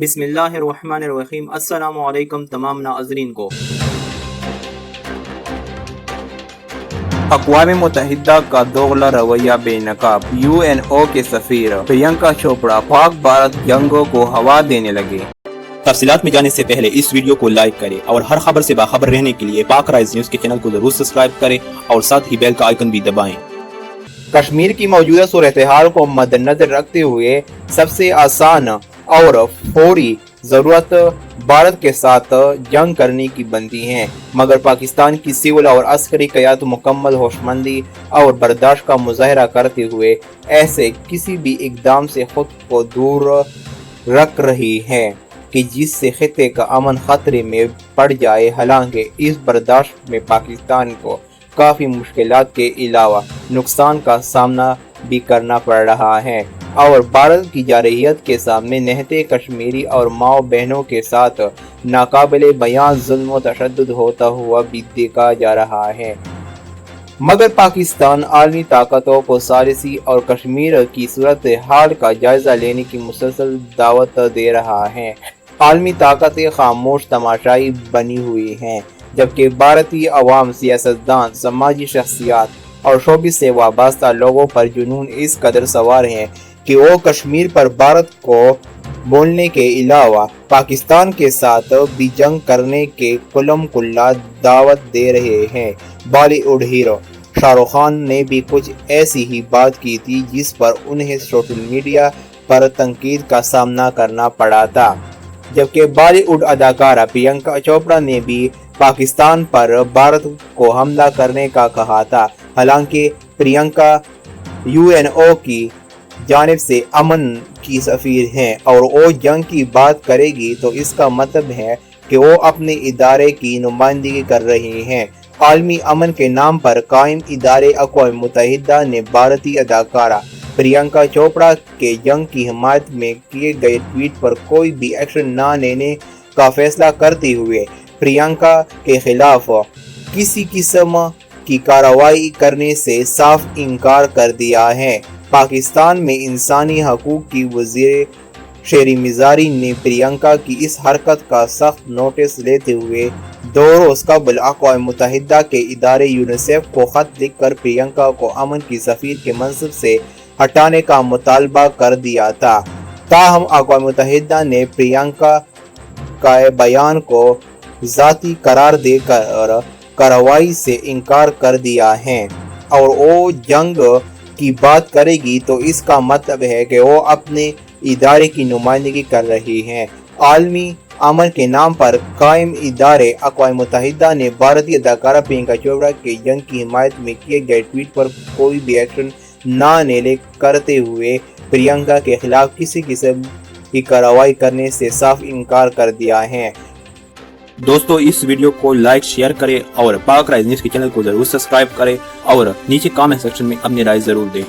بسم اللہ الرحمن الرحیم۔ السلام علیکم تمام ناظرین کو۔ اقوام متحدہ کا دوغلا رویہ بے نقاب، UNO کے سفیر پرینکا چوپڑا پاک بھارت جنگوں کو ہوا دینے لگے۔ تفصیلات میں جانے سے پہلے اس ویڈیو کو لائک کریں اور ہر خبر سے باخبر رہنے کے لیے پاک رائز نیوز کے چینل کو ضرور سبسکرائب کریں اور ساتھ ہی بیل کا آئیکن بھی دبائیں۔ کشمیر کی موجودہ صورتحال کو مد نظر رکھتے ہوئے سب سے آسان اور فوری ضرورت بھارت کے ساتھ جنگ کرنے کی بنتی ہے، مگر پاکستان کی سول اور عسکری قیادت مکمل ہوشمندی اور برداشت کا مظاہرہ کرتے ہوئے ایسے کسی بھی اقدام سے خود کو دور رکھ رہی ہے کہ جس سے خطے کا امن خطرے میں پڑ جائے۔ حالانکہ اس برداشت میں پاکستان کو کافی مشکلات کے علاوہ نقصان کا سامنا بھی کرنا پڑ رہا ہے، اور بھارت کی جارحیت کے سامنے نہتے کشمیری اور ماؤ بہنوں کے ساتھ ناقابل بیان ظلم و تشدد ہوتا ہوا بھی دیکھا جا رہا ہے۔ مگر پاکستان عالمی طاقتوں کو ثالثی اور کشمیر کی صورتحال کا جائزہ لینے کی مسلسل دعوت دے رہا ہے۔ عالمی طاقتیں خاموش تماشائی بنی ہوئی ہیں، جبکہ بھارتی عوام، سیاستدان، سماجی شخصیات اور شوبز سے وابستہ لوگوں پر جنون اس قدر سوار ہیں کہ وہ کشمیر پر بھارت کو بولنے کے علاوہ پاکستان کے ساتھ بھی جنگ کرنے کے کلم کلا دعوت دے رہے ہیں۔ بالی ووڈ ہیرو شاہ رخ خان نے بھی کچھ ایسی ہی بات کی تھی، جس پر انہیں سوشل میڈیا پر تنقید کا سامنا کرنا پڑا تھا، جبکہ بالی ووڈ اداکارہ پرینکا چوپڑا نے بھی پاکستان پر بھارت کو حملہ کرنے کا کہا تھا۔ حالانکہ پرینکا UNO کی جانب سے امن کی سفیر ہیں اور وہ جنگ کی بات کرے گی تو اس کا مطلب ہے کہ وہ اپنے ادارے کی نمائندگی کر رہی ہیں۔ عالمی امن کے نام پر قائم ادارے اقوام متحدہ نے بھارتی اداکارہ پرینکا چوپڑا کے جنگ کی حمایت میں کیے گئے ٹویٹ پر کوئی بھی ایکشن نہ لینے کا فیصلہ کرتے ہوئے پرینکا کے خلاف کسی قسم کی کارروائی کرنے سے صاف انکار کر دیا ہے۔ پاکستان میں انسانی حقوق کی وزیر شہری مزاری نے پرینکا کی اس حرکت کا سخت نوٹس لیتے ہوئے 2 روز قبل اقوام متحدہ کے ادارے یونیسیف کو خط لکھ کر پرینکا کو امن کی سفیر کے منصب سے ہٹانے کا مطالبہ کر دیا تھا۔ تاہم اقوام متحدہ نے پرینکا کا بیان کو ذاتی قرار دے کر کارروائی سے انکار کر دیا ہے، اور وہ جنگ کی بات کرے گی تو اس کا مطلب ہے کہ وہ اپنے ادارے کی نمائندگی کر رہی ہیں۔ عالمی امن کے نام پر قائم ادارے اقوام متحدہ نے بھارتی اداکارہ پرینکا چوپڑا کے جنگ کی حمایت میں کیے گئے ٹویٹ پر کوئی بھی ایکشن نہ لینے کرتے ہوئے پرینکا کے خلاف کسی قسم کی کارروائی کرنے سے صاف انکار کر دیا ہے۔ دوستو، اس ویڈیو کو لائک، شیئر کریں اور پاک رائز نیوز کے چینل کو ضرور سبسکرائب کریں اور نیچے کامنٹ سیکشن میں اپنی رائے ضرور دیں۔